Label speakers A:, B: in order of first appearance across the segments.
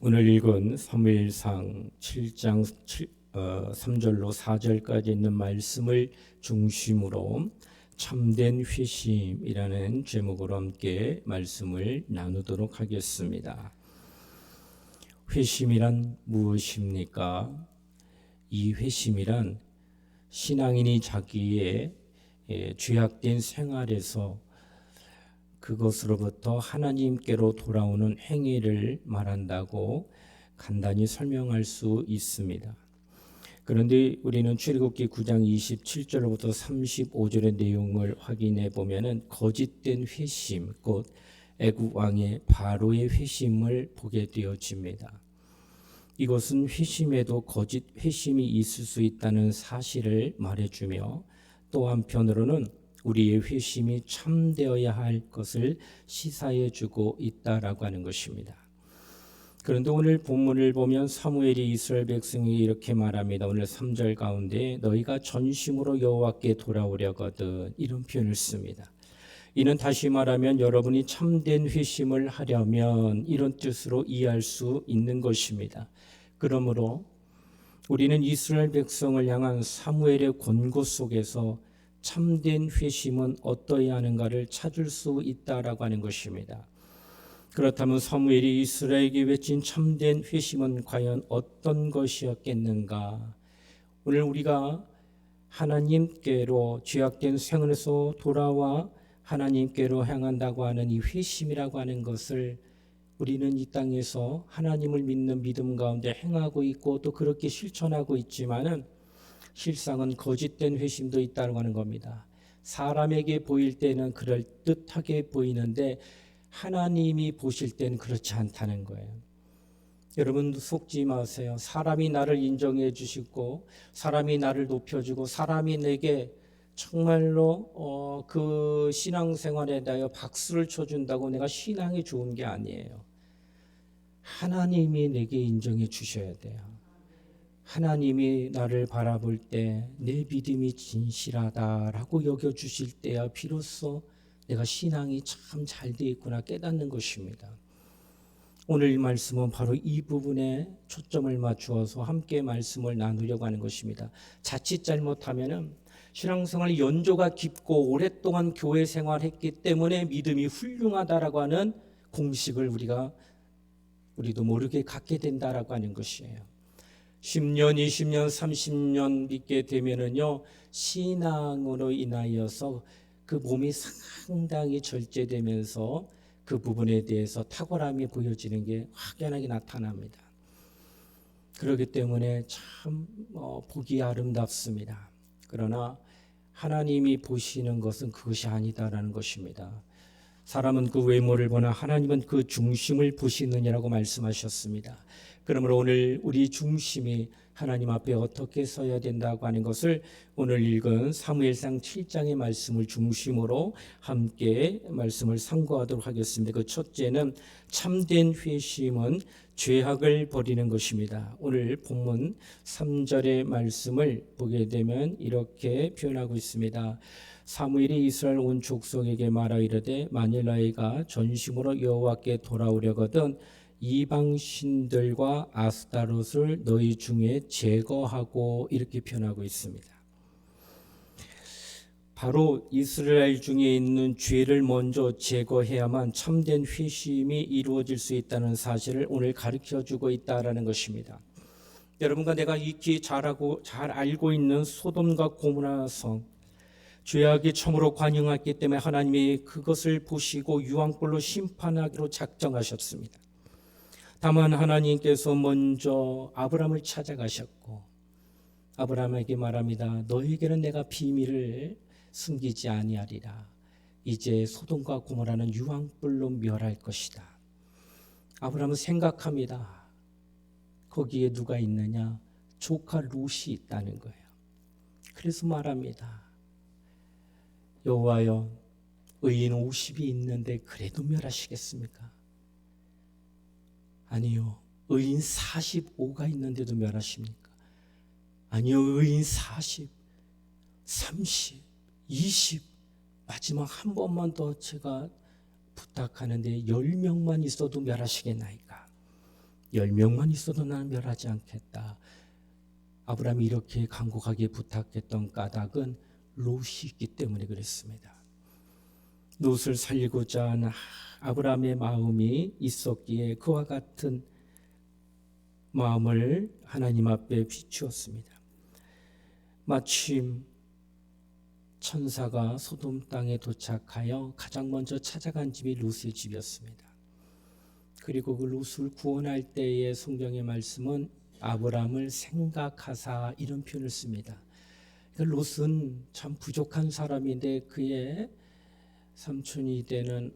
A: 오늘 읽은 사무엘상 7장 3절로 4절까지 있는 말씀을 중심으로 참된 회심이라는 제목으로 함께 말씀을 나누도록 하겠습니다. 회심이란 무엇입니까? 이 회심이란 신앙인이 자기의 죄악된 생활에서 그것으로부터 하나님께로 돌아오는 행위를 말한다고 간단히 설명할 수 있습니다. 그런데 우리는 출애굽기 9장 27절부터 35절의 내용을 확인해 보면은 거짓된 회심, 곧 애굽 왕의 바로의 회심을 보게 되어집니다. 이것은 회심에도 거짓 회심이 있을 수 있다는 사실을 말해주며 또 한편으로는 우리의 회심이 참되어야 할 것을 시사해주고 있다라고 하는 것입니다. 그런데 오늘 본문을 보면 사무엘이 이스라엘 백성에게 이렇게 말합니다. 오늘 3절 가운데 너희가 전심으로 여호와께 돌아오려거든 이런 표현을 씁니다. 이는 다시 말하면 여러분이 참된 회심을 하려면 이런 뜻으로 이해할 수 있는 것입니다. 그러므로 우리는 이스라엘 백성을 향한 사무엘의 권고 속에서 참된 회심은 어떠해야 하는가를 찾을 수 있다라고 하는 것입니다. 그렇다면 사무엘이 이스라엘에게 외친 참된 회심은 과연 어떤 것이었겠는가? 오늘 우리가 하나님께로 죄악된 생활에서 돌아와 하나님께로 향한다고 하는 이 회심이라고 하는 것을 우리는 이 땅에서 하나님을 믿는 믿음 가운데 행하고 있고 또 그렇게 실천하고 있지만은 실상은 거짓된 회심도 있다고 하는 겁니다. 사람에게 보일 때는 그럴듯하게 보이는데 하나님이 보실 때는 그렇지 않다는 거예요. 여러분 속지 마세요. 사람이 나를 인정해 주시고 사람이 나를 높여주고 사람이 내게 정말로 그 신앙생활에 대하여 박수를 쳐준다고 내가 신앙이 좋은 게 아니에요. 하나님이 내게 인정해 주셔야 돼요. 하나님이 나를 바라볼 때 내 믿음이 진실하다라고 여겨주실 때야 비로소 내가 신앙이 참 잘 돼 있구나 깨닫는 것입니다. 오늘 말씀은 바로 이 부분에 초점을 맞추어서 함께 말씀을 나누려고 하는 것입니다. 자칫 잘못하면은 신앙생활 연조가 깊고 오랫동안 교회 생활했기 때문에 믿음이 훌륭하다라고 하는 공식을 우리도 모르게 갖게 된다라고 하는 것이에요. 10년, 20년, 30년 믿게 되면은요, 신앙으로 인하여서 그 몸이 상당히 절제되면서 그 부분에 대해서 탁월함이 보여지는 게 확연하게 나타납니다. 그렇기 때문에 참 보기 아름답습니다. 그러나 하나님이 보시는 것은 그것이 아니다라는 것입니다. 사람은 그 외모를 보나 하나님은 그 중심을 보시느냐라고 말씀하셨습니다. 그러므로 오늘 우리 중심이 하나님 앞에 어떻게 서야 된다고 하는 것을 오늘 읽은 사무엘상 7장의 말씀을 중심으로 함께 말씀을 상고하도록 하겠습니다. 그 첫째는 참된 회심은 죄악을 버리는 것입니다. 오늘 본문 3절의 말씀을 보게 되면 이렇게 표현하고 있습니다. 사무엘이 이스라엘 온 족속에게 말하 이르되 만일 너희가 전심으로 여호와께 돌아오려거든 이방 신들과 아스타롯을 너희 중에 제거하고 이렇게 표현하고 있습니다. 바로 이스라엘 중에 있는 죄를 먼저 제거해야만 참된 회심이 이루어질 수 있다는 사실을 오늘 가르쳐주고 있다라는 것입니다. 여러분과 내가 익히 잘 알고 있는 소돔과 고모라 성 죄악이 처음으로 관영했기 때문에 하나님이 그것을 보시고 유황불로 심판하기로 작정하셨습니다. 다만 하나님께서 먼저 아브라함을 찾아가셨고 아브라함에게 말합니다. 너에게는 내가 비밀을 숨기지 아니하리라. 이제 소돔과 고모라는 유황불로 멸할 것이다. 아브라함은 생각합니다. 거기에 누가 있느냐? 조카 롯이 있다는 거예요. 그래서 말합니다. 여호와여, 의인 50이 있는데 그래도 멸하시겠습니까? 아니요. 의인 45가 있는데도 멸하십니까? 아니요. 의인 40, 30, 20 마지막 한 번만 더 제가 부탁하는데 10명만 있어도 멸하시겠나이까? 10명만 있어도 나는 멸하지 않겠다. 아브라함이 이렇게 간곡하게 부탁했던 까닭은 롯이 있기 때문에 그랬습니다. 롯을 살리고자 하는 아브라함의 마음이 있었기에 그와 같은 마음을 하나님 앞에 비추었습니다. 마침 천사가 소돔 땅에 도착하여 가장 먼저 찾아간 집이 롯의 집이었습니다. 그리고 그 롯을 구원할 때의 성경의 말씀은 아브라함을 생각하사 이런 표현을 씁니다. 롯은 참 부족한 사람인데 그의 삼촌이 되는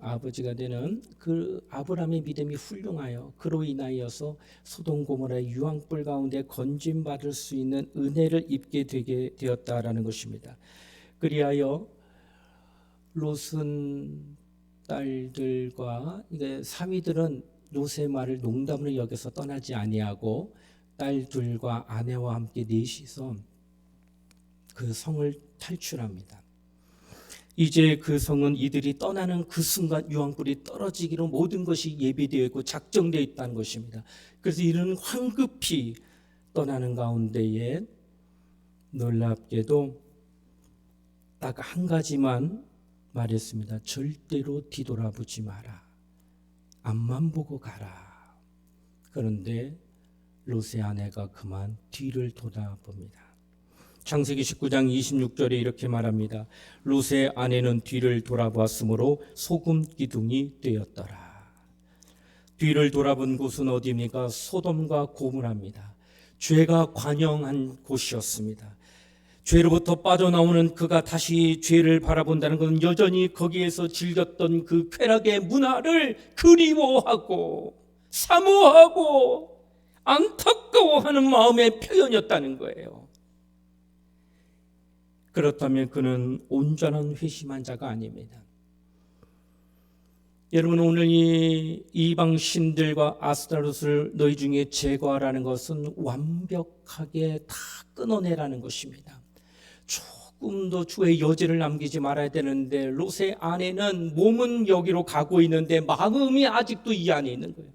A: 아버지가 되는 그 아브라함의 믿음이 훌륭하여 그로 인하여서 소돔 고모라의 유황불 가운데 건짐받을 수 있는 은혜를 입게 되게 되었다라는 것입니다. 그리하여 롯은 딸들과 사위들은 롯의 말을 농담으로 여겨서 떠나지 아니하고 딸들과 아내와 함께 넷이서 그 성을 탈출합니다. 이제 그 성은 이들이 떠나는 그 순간 유황불이 떨어지기로 모든 것이 예비되어 있고 작정되어 있다는 것입니다. 그래서 이들은 황급히 떠나는 가운데에 놀랍게도 딱 한 가지만 말했습니다. 절대로 뒤돌아보지 마라. 앞만 보고 가라. 그런데 롯의 아내가 그만 뒤를 돌아봅니다. 창세기 19장 26절에 이렇게 말합니다. 롯의 아내는 뒤를 돌아보았으므로 소금 기둥이 되었더라. 뒤를 돌아본 곳은 어디입니까? 소돔과 고모라입니다. 죄가 관영한 곳이었습니다. 죄로부터 빠져나오는 그가 다시 죄를 바라본다는 것은 여전히 거기에서 즐겼던 그 쾌락의 문화를 그리워하고 사모하고 안타까워하는 마음의 표현이었다는 거예요. 그렇다면 그는 온전한 회심한 자가 아닙니다. 여러분, 오늘 이 이방 신들과 아스타롯을 너희 중에 제거하라는 것은 완벽하게 다 끊어내라는 것입니다. 조금도 주의 여지를 남기지 말아야 되는데 롯의 아내는 몸은 여기로 가고 있는데 마음이 아직도 이 안에 있는 거예요.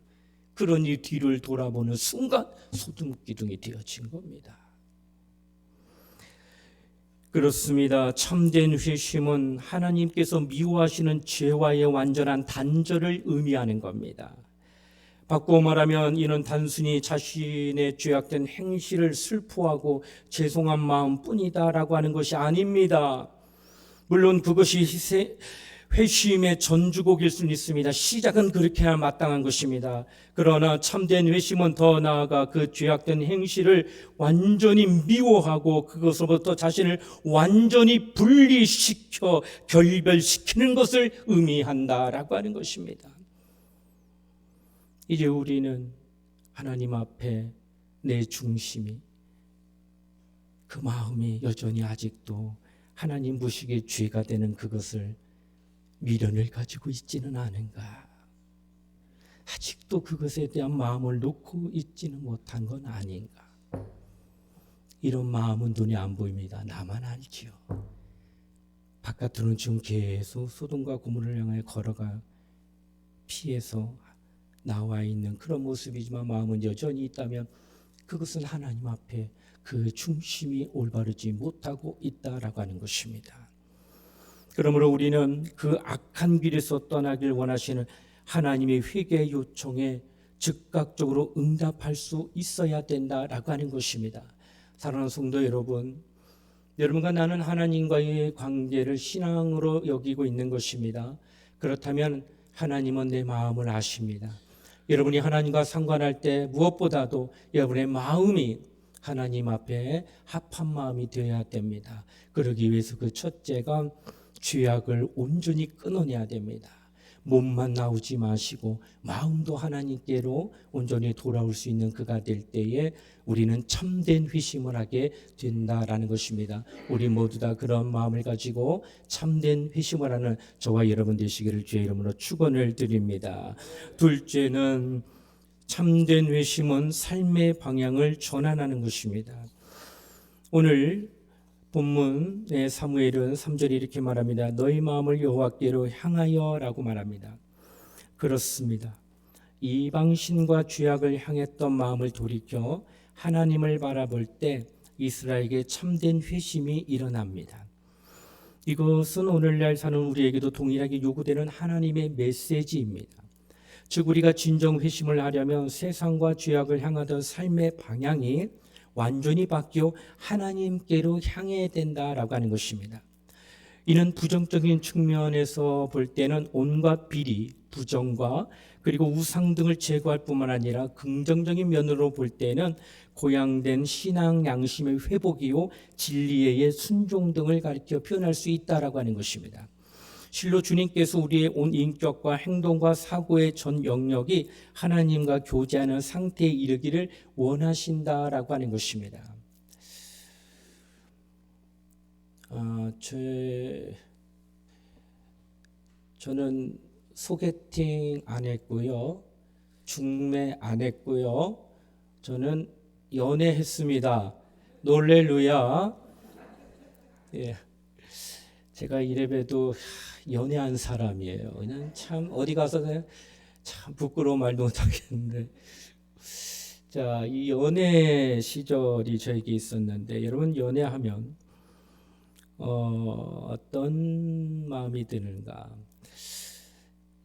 A: 그러니 뒤를 돌아보는 순간 소금 기둥이 되어진 겁니다. 그렇습니다. 참된 회심은 하나님께서 미워하시는 죄와의 완전한 단절을 의미하는 겁니다. 바꾸어 말하면 이는 단순히 자신의 죄악된 행실을 슬퍼하고 죄송한 마음뿐이다라고 하는 것이 아닙니다. 물론 그것이 회심의 전주곡일 수는 있습니다. 시작은 그렇게 해야 마땅한 것입니다. 그러나 참된 회심은 더 나아가 그 죄악된 행실을 완전히 미워하고 그것으로부터 자신을 완전히 분리시켜 결별시키는 것을 의미한다라고 하는 것입니다. 이제 우리는 하나님 앞에 내 중심이 그 마음이 여전히 아직도 하나님 보시기에 죄가 되는 그것을 미련을 가지고 있지는 않은가? 아직도 그것에 대한 마음을 놓고 있지는 못한 건 아닌가? 이런 마음은 눈에 안 보입니다. 나만 알지요. 바깥으로는 지금 계속 소돔과 고모를 향해 걸어가 피해서 나와 있는 그런 모습이지만 마음은 여전히 있다면 그것은 하나님 앞에 그 중심이 올바르지 못하고 있다라고 하는 것입니다. 그러므로 우리는 그 악한 길에서 떠나길 원하시는 하나님의 회개 요청에 즉각적으로 응답할 수 있어야 된다라고 하는 것입니다. 사랑하는 성도 여러분, 여러분과 나는 하나님과의 관계를 신앙으로 여기고 있는 것입니다. 그렇다면 하나님은 내 마음을 아십니다. 여러분이 하나님과 상관할 때 무엇보다도 여러분의 마음이 하나님 앞에 합한 마음이 되어야 됩니다. 그러기 위해서 그 첫째가 죄악을 온전히 끊어내야 됩니다. 몸만 나오지 마시고 마음도 하나님께로 온전히 돌아올 수 있는 그가 될 때에 우리는 참된 회심을 하게 된다라는 것입니다. 우리 모두 다 그런 마음을 가지고 참된 회심을 하는 저와 여러분 되시기를 주의 이름으로 축원을 드립니다. 둘째는 참된 회심은 삶의 방향을 전환하는 것입니다. 오늘 본문의 사무엘은 3절에 이렇게 말합니다. 너희 마음을 여호와께로 향하여 라고 말합니다. 그렇습니다. 이방신과 죄악을 향했던 마음을 돌이켜 하나님을 바라볼 때 이스라엘에게 참된 회심이 일어납니다. 이것은 오늘날 사는 우리에게도 동일하게 요구되는 하나님의 메시지입니다. 즉 우리가 진정 회심을 하려면 세상과 죄악을 향하던 삶의 방향이 완전히 바뀌어 하나님께로 향해야 된다라고 하는 것입니다. 이는 부정적인 측면에서 볼 때는 온갖 비리, 부정과 그리고 우상 등을 제거할 뿐만 아니라 긍정적인 면으로 볼 때는 고양된 신앙 양심의 회복이요 진리의 순종 등을 가리켜 표현할 수 있다라고 하는 것입니다. 실로 주님께서 우리의 온 인격과 행동과 사고의 전 영역이 하나님과 교제하는 상태에 이르기를 원하신다라고 하는 것입니다. 저는 소개팅 안 했고요. 중매 안 했고요. 저는 연애했습니다. 놀렐루야. 예. 제가 이래봬도 연애한 사람이에요. 그냥 참 어디 가서 그냥 참 부끄러운 말도 못하겠는데. 자, 이 연애 시절이 저에게 있었는데 여러분 연애하면 어떤 마음이 드는가?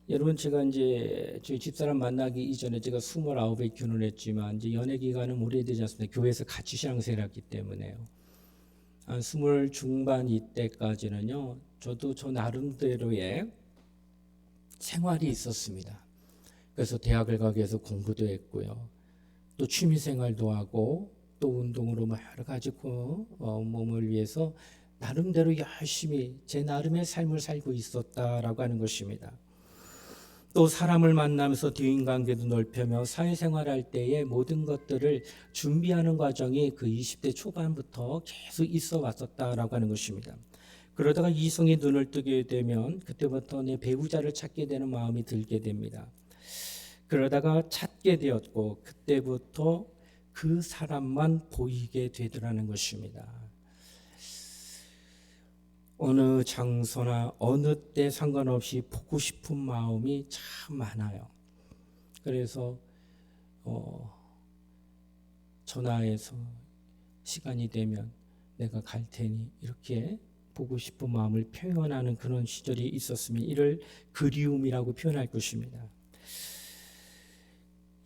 A: 여러분 제가 이제 저희 집사람 만나기 이전에 제가 29에 결혼했지만 이제 연애 기간은 오래되지 않습니다. 교회에서 같이 신앙생활을 했기 때문에요. 한 20 중반 이때까지는요. 저도 저 나름대로의 생활이 있었습니다. 그래서 대학을 가기 위해서 공부도 했고요. 또 취미 생활도 하고 또 운동으로 여러 가지 몸을 위해서 나름대로 열심히 제 나름의 삶을 살고 있었다라고 하는 것입니다. 또 사람을 만나면서 대인관계도 넓혀며 사회생활할 때의 모든 것들을 준비하는 과정이 그 20대 초반부터 계속 있어 왔었다라고 하는 것입니다. 그러다가 이성이 눈을 뜨게 되면 그때부터 내 배우자를 찾게 되는 마음이 들게 됩니다. 그러다가 찾게 되었고 그때부터 그 사람만 보이게 되더라는 것입니다. 어느 장소나 어느 때 상관없이 보고 싶은 마음이 참 많아요. 그래서 전화해서 시간이 되면 내가 갈 테니 이렇게 보고 싶은 마음을 표현하는 그런 시절이 있었으면 이를 그리움이라고 표현할 것입니다.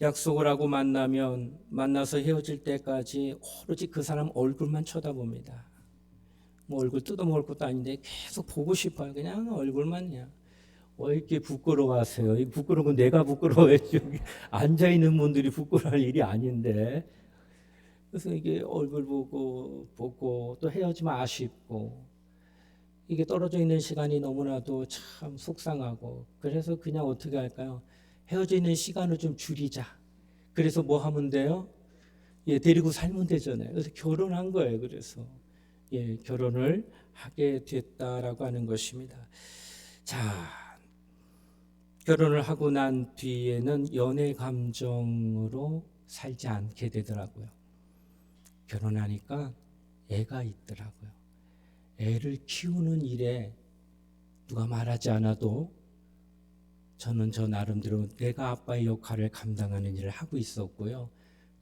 A: 약속을 하고 만나서 헤어질 때까지 오로지 그 사람 얼굴만 쳐다봅니다. 뭐 얼굴 뜯어먹을 것도 아닌데 계속 보고 싶어요. 그냥 얼굴만요. 왜 이렇게 부끄러워하세요? 이 부끄러운 건 내가 부끄러워야지. 앉아 있는 분들이 부끄러워할 일이 아닌데. 그래서 이게 얼굴 보고 또 헤어지면 아쉽고 이게 떨어져 있는 시간이 너무나도 참 속상하고 그래서 그냥 어떻게 할까요? 헤어져 있는 시간을 좀 줄이자. 그래서 뭐 하면 돼요? 데리고 살면 되잖아요. 그래서 결혼한 거예요. 그래서. 결혼을 하게 됐다라고 하는 것입니다. 자, 결혼을 하고 난 뒤에는 연애 감정으로 살지 않게 되더라고요. 결혼하니까 애가 있더라고요. 애를 키우는 일에 누가 말하지 않아도 저는 저 나름대로 내가 아빠의 역할을 감당하는 일을 하고 있었고요.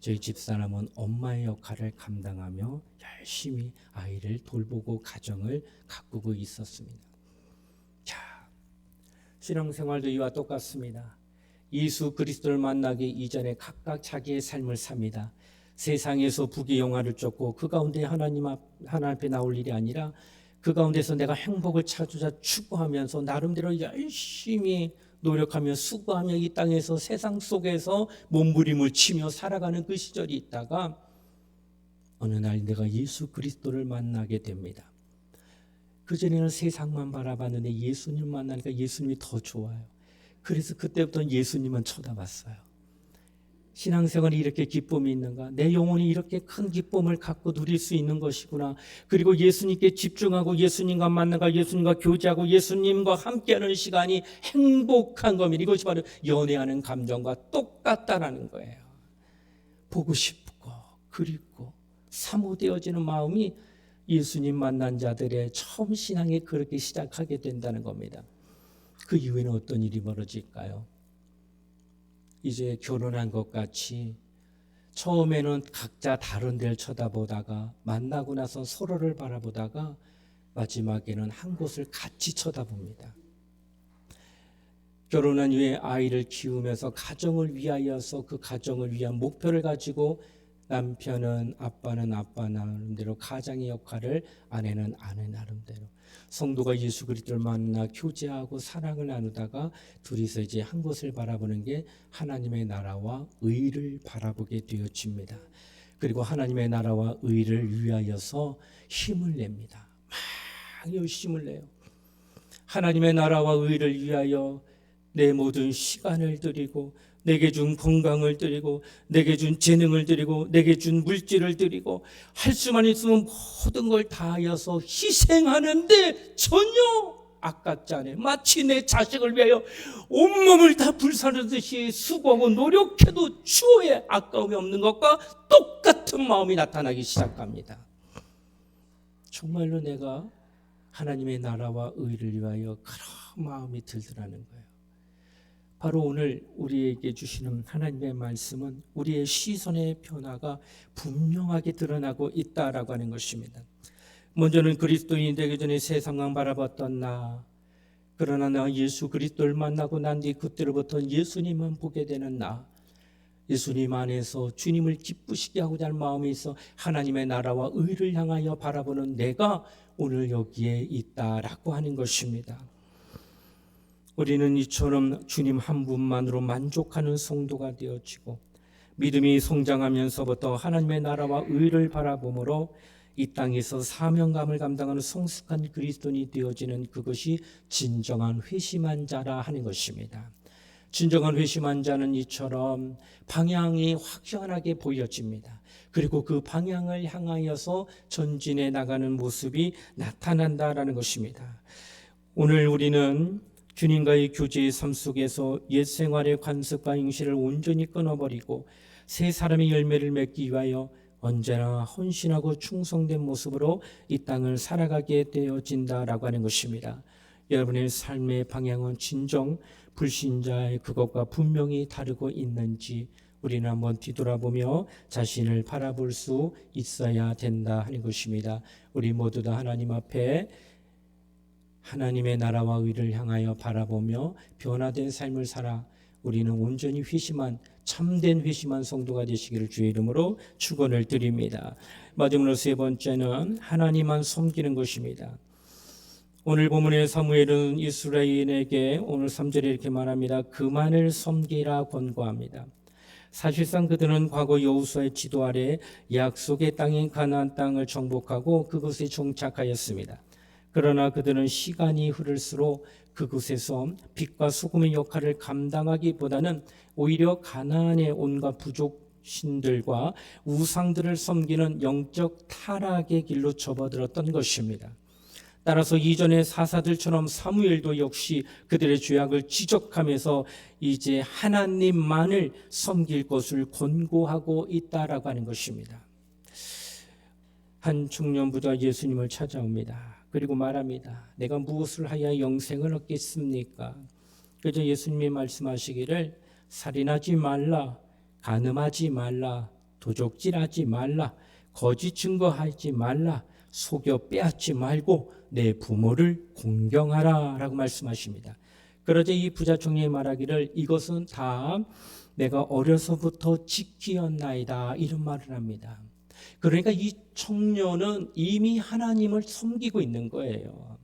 A: 저희 집사람은 엄마의 역할을 감당하며 열심히 아이를 돌보고 가정을 가꾸고 있었습니다. 자, 신앙생활도 이와 똑같습니다. 예수 그리스도를 만나기 이전에 각각 자기의 삶을 삽니다. 세상에서 부귀 영화를 쫓고 그 가운데 하나님 앞에 나올 일이 아니라 그 가운데서 내가 행복을 찾으자 추구하면서 나름대로 열심히 노력하며 수고하며 이 땅에서 세상 속에서 몸부림을 치며 살아가는 그 시절이 있다가 어느 날 내가 예수 그리스도를 만나게 됩니다. 그전에는 세상만 바라봤는데 예수님 만나니까 예수님이 더 좋아요. 그래서 그때부터 예수님만 쳐다봤어요. 신앙생활이 이렇게 기쁨이 있는가? 내 영혼이 이렇게 큰 기쁨을 갖고 누릴 수 있는 것이구나. 그리고 예수님께 집중하고 예수님과 만나가 예수님과 교제하고 예수님과 함께하는 시간이 행복한 겁니다. 이것이 바로 연애하는 감정과 똑같다라는 거예요. 보고 싶고 그립고 사모되어지는 마음이 예수님 만난 자들의 처음 신앙이 그렇게 시작하게 된다는 겁니다. 그 이후에는 어떤 일이 벌어질까요? 이제 결혼한 것 같이 처음에는 각자 다른 데를 쳐다보다가 만나고 나서 서로를 바라보다가 마지막에는 한 곳을 같이 쳐다봅니다. 결혼한 후에 아이를 키우면서 가정을 위하여서 그 가정을 위한 목표를 가지고 남편은 아빠 나름대로 가장의 역할을, 아내는 아내 나름대로, 성도가 예수 그리스도를 만나 교제하고 사랑을 나누다가 둘이서 이제 한 곳을 바라보는 게 하나님의 나라와 의를 바라보게 되어집니다. 그리고 하나님의 나라와 의를 위하여서 힘을 냅니다. 막 열심을 내요. 하나님의 나라와 의를 위하여 내 모든 시간을 드리고, 내게 준 건강을 드리고, 내게 준 재능을 드리고, 내게 준 물질을 드리고, 할 수만 있으면 모든 걸 다하여서 희생하는데 전혀 아깝지 않아요. 마치 내 자식을 위하여 온몸을 다 불사르듯이 수고하고 노력해도 추후에 아까움이 없는 것과 똑같은 마음이 나타나기 시작합니다. 정말로 내가 하나님의 나라와 의를 위하여 그런 마음이 들더라는 거예요. 바로 오늘 우리에게 주시는 하나님의 말씀은 우리의 시선의 변화가 분명하게 드러나고 있다라고 하는 것입니다. 먼저는 그리스도인이 되기 전에 세상만 바라봤던 나, 그러나 나 예수 그리스도를 만나고 난 뒤 그때로부터 예수님만 보게 되는 나, 예수님 안에서 주님을 기쁘시게 하고자 하는 마음이 있어 하나님의 나라와 의를 향하여 바라보는 내가 오늘 여기에 있다라고 하는 것입니다. 우리는 이처럼 주님 한 분만으로 만족하는 성도가 되어지고 믿음이 성장하면서부터 하나님의 나라와 의를 바라보므로 이 땅에서 사명감을 감당하는 성숙한 그리스도인이 되어지는 그것이 진정한 회심한 자라 하는 것입니다. 진정한 회심한 자는 이처럼 방향이 확연하게 보여집니다. 그리고 그 방향을 향하여서 전진해 나가는 모습이 나타난다라는 것입니다. 오늘 우리는 주님과의 교제의 삶 속에서 옛 생활의 관습과 행실을 온전히 끊어버리고 새 사람의 열매를 맺기 위하여 언제나 헌신하고 충성된 모습으로 이 땅을 살아가게 되어진다라고 하는 것입니다. 여러분의 삶의 방향은 진정 불신자의 그것과 분명히 다르고 있는지 우리는 한번 뒤돌아보며 자신을 바라볼 수 있어야 된다 하는 것입니다. 우리 모두 다 하나님 앞에 하나님의 나라와 의를 향하여 바라보며 변화된 삶을 살아 우리는 온전히 회심한 참된 회심한 성도가 되시기를 주의 이름으로 축원을 드립니다. 마지막으로 세 번째는 하나님만 섬기는 것입니다. 오늘 본문의 사무엘은 이스라엘에게 오늘 3절에 이렇게 말합니다. 그만을 섬기라 권고합니다. 사실상 그들은 과거 여호수아의 지도 아래 약속의 땅인 가나안 땅을 정복하고 그곳에 정착하였습니다. 그러나 그들은 시간이 흐를수록 그곳에서 빛과 소금의 역할을 감당하기보다는 오히려 가나안의 온갖 부족 신들과 우상들을 섬기는 영적 타락의 길로 접어들었던 것입니다. 따라서 이전의 사사들처럼 사무엘도 역시 그들의 죄악을 지적하면서 이제 하나님만을 섬길 것을 권고하고 있다라고 하는 것입니다. 한 청년 부자 예수님을 찾아옵니다. 그리고 말합니다. 내가 무엇을 하여 영생을 얻겠습니까? 그래서 예수님이 말씀하시기를 살인하지 말라, 간음하지 말라, 도적질하지 말라, 거짓 증거하지 말라, 속여 빼앗지 말고 내 부모를 공경하라 라고 말씀하십니다. 그러자 이 부자 청년이 말하기를 이것은 다 내가 어려서부터 지키었나이다 이런 말을 합니다. 그러니까 이 청년은 이미 하나님을 섬기고 있는 거예요.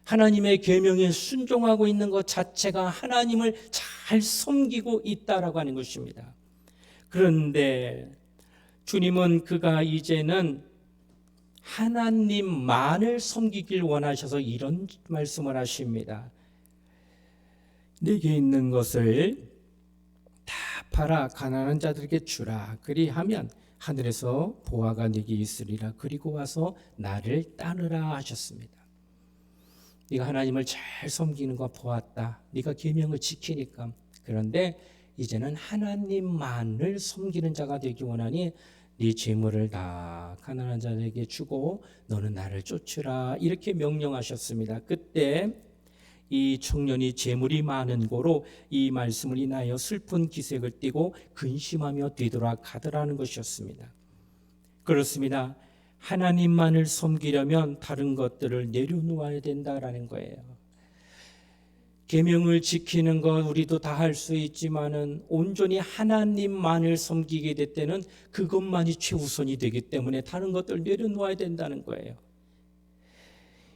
A: 하나님의 계명에 순종하고 있는 것 자체가 하나님을 잘 섬기고 있다라고 하는 것입니다. 그런데 주님은 그가 이제는 하나님만을 섬기길 원하셔서 이런 말씀을 하십니다. 내게 있는 것을 다 팔아 가난한 자들에게 주라. 그리하면 하늘에서 보화가 네게 있으리라. 그리고 와서 나를 따르라 하셨습니다. 네가 하나님을 잘 섬기는 거 보았다. 네가 계명을 지키니까. 그런데 이제는 하나님만을 섬기는 자가 되기 원하니 네 재물을 다 가난한 자에게 주고 너는 나를 쫓으라 이렇게 명령하셨습니다. 그때 이 청년이 재물이 많은 고로 이 말씀을 인하여 슬픈 기색을 띠고 근심하며 뒤돌아가더라는 것이었습니다. 그렇습니다. 하나님만을 섬기려면 다른 것들을 내려놓아야 된다라는 거예요. 계명을 지키는 것 우리도 다 할 수 있지만은 온전히 하나님만을 섬기게 될 때는 그것만이 최우선이 되기 때문에 다른 것들을 내려놓아야 된다는 거예요.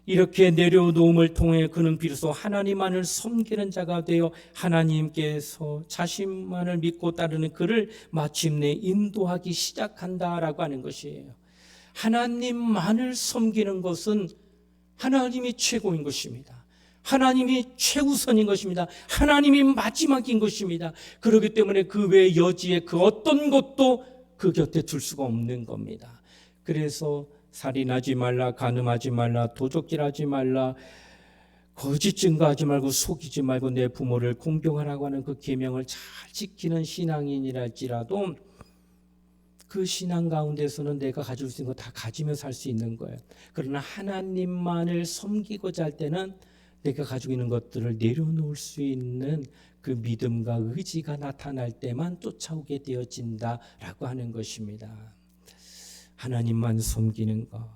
A: 이렇게 내려놓음을 통해 그는 비로소 하나님만을 섬기는 자가 되어 하나님께서 자신만을 믿고 따르는 그를 마침내 인도하기 시작한다라고 하는 것이에요. 하나님만을 섬기는 것은 하나님이 최고인 것입니다. 하나님이 최우선인 것입니다. 하나님이 마지막인 것입니다. 그렇기 때문에 그 외 여지에 그 어떤 것도 그 곁에 둘 수가 없는 겁니다. 그래서 살인하지 말라, 간음하지 말라, 도적질하지 말라, 거짓 증거하지 말고 속이지 말고 내 부모를 공경하라고 하는 그 계명을 잘 지키는 신앙인이랄지라도 그 신앙 가운데서는 내가 가질 수 있는 거 다 가지며 살 수 있는 거예요. 그러나 하나님만을 섬기고자 할 때는 내가 가지고 있는 것들을 내려놓을 수 있는 그 믿음과 의지가 나타날 때만 쫓아오게 되어진다라고 하는 것입니다. 하나님만 섬기는 것.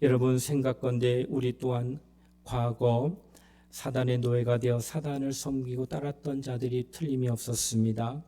A: 여러분 생각건대 우리 또한 과거 사단의 노예가 되어 사단을 섬기고 따랐던 자들이 틀림이 없었습니다.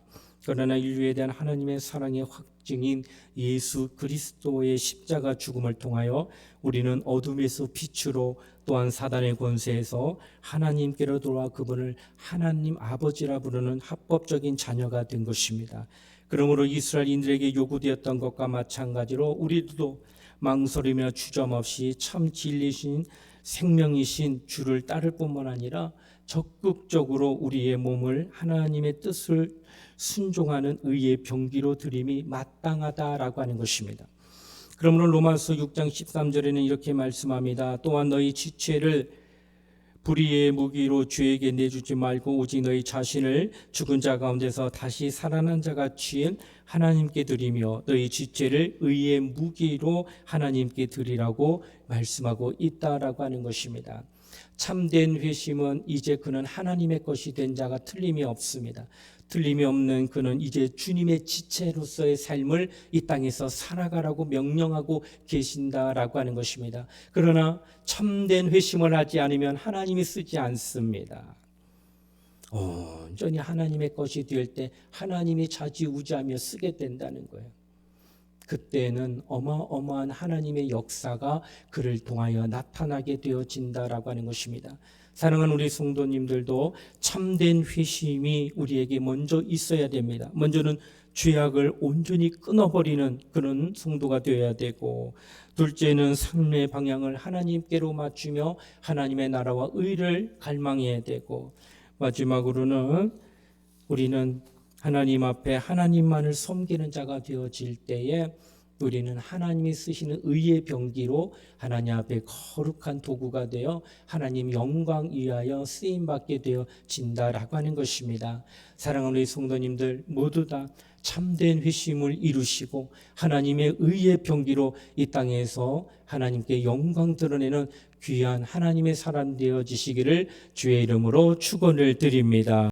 A: 그러나 인류에 대한 하나님의 사랑의 확증인 예수 그리스도의 십자가 죽음을 통하여 우리는 어둠에서 빛으로 또한 사단의 권세에서 하나님께로 돌아와 그분을 하나님 아버지라 부르는 합법적인 자녀가 된 것입니다. 그러므로 이스라엘인들에게 요구되었던 것과 마찬가지로 우리도 망설이며 주저없이 참 진리신 생명이신 주를 따를 뿐만 아니라 적극적으로 우리의 몸을 하나님의 뜻을 순종하는 의의 병기로 드림이 마땅하다라고 하는 것입니다. 그러므로 로마서 6장 13절에는 이렇게 말씀합니다. 또한 너희 지체를 불의의 무기로 죄에게 내주지 말고 오직 너희 자신을 죽은 자 가운데서 다시 살아난 자같이 하나님께 드리며 너희 지체를 의의 무기로 하나님께 드리라고 말씀하고 있다라고 하는 것입니다. 참된 회심은 이제 그는 하나님의 것이 된 자가 틀림이 없습니다. 틀림이 없는 그는 이제 주님의 지체로서의 삶을 이 땅에서 살아가라고 명령하고 계신다라고 하는 것입니다. 그러나 참된 회심을 하지 않으면 하나님이 쓰지 않습니다. 온전히 하나님의 것이 될 때 하나님이 좌지우지하며 쓰게 된다는 거예요. 그때는 어마어마한 하나님의 역사가 그를 통하여 나타나게 되어진다라고 하는 것입니다. 사랑하는 우리 성도님들도 참된 회심이 우리에게 먼저 있어야 됩니다. 먼저는 죄악을 온전히 끊어버리는 그런 성도가 되어야 되고, 둘째는 삶의 방향을 하나님께로 맞추며 하나님의 나라와 의를 갈망해야 되고, 마지막으로는 우리는 하나님 앞에 하나님만을 섬기는 자가 되어질 때에 우리는 하나님이 쓰시는 의의 병기로 하나님 앞에 거룩한 도구가 되어 하나님 영광 위하여 쓰임받게 되어진다라고 하는 것입니다. 사랑하는 우리 성도님들 모두 다 참된 회심을 이루시고 하나님의 의의 병기로 이 땅에서 하나님께 영광 드러내는 귀한 하나님의 사람 되어지시기를 주의 이름으로 축원을 드립니다.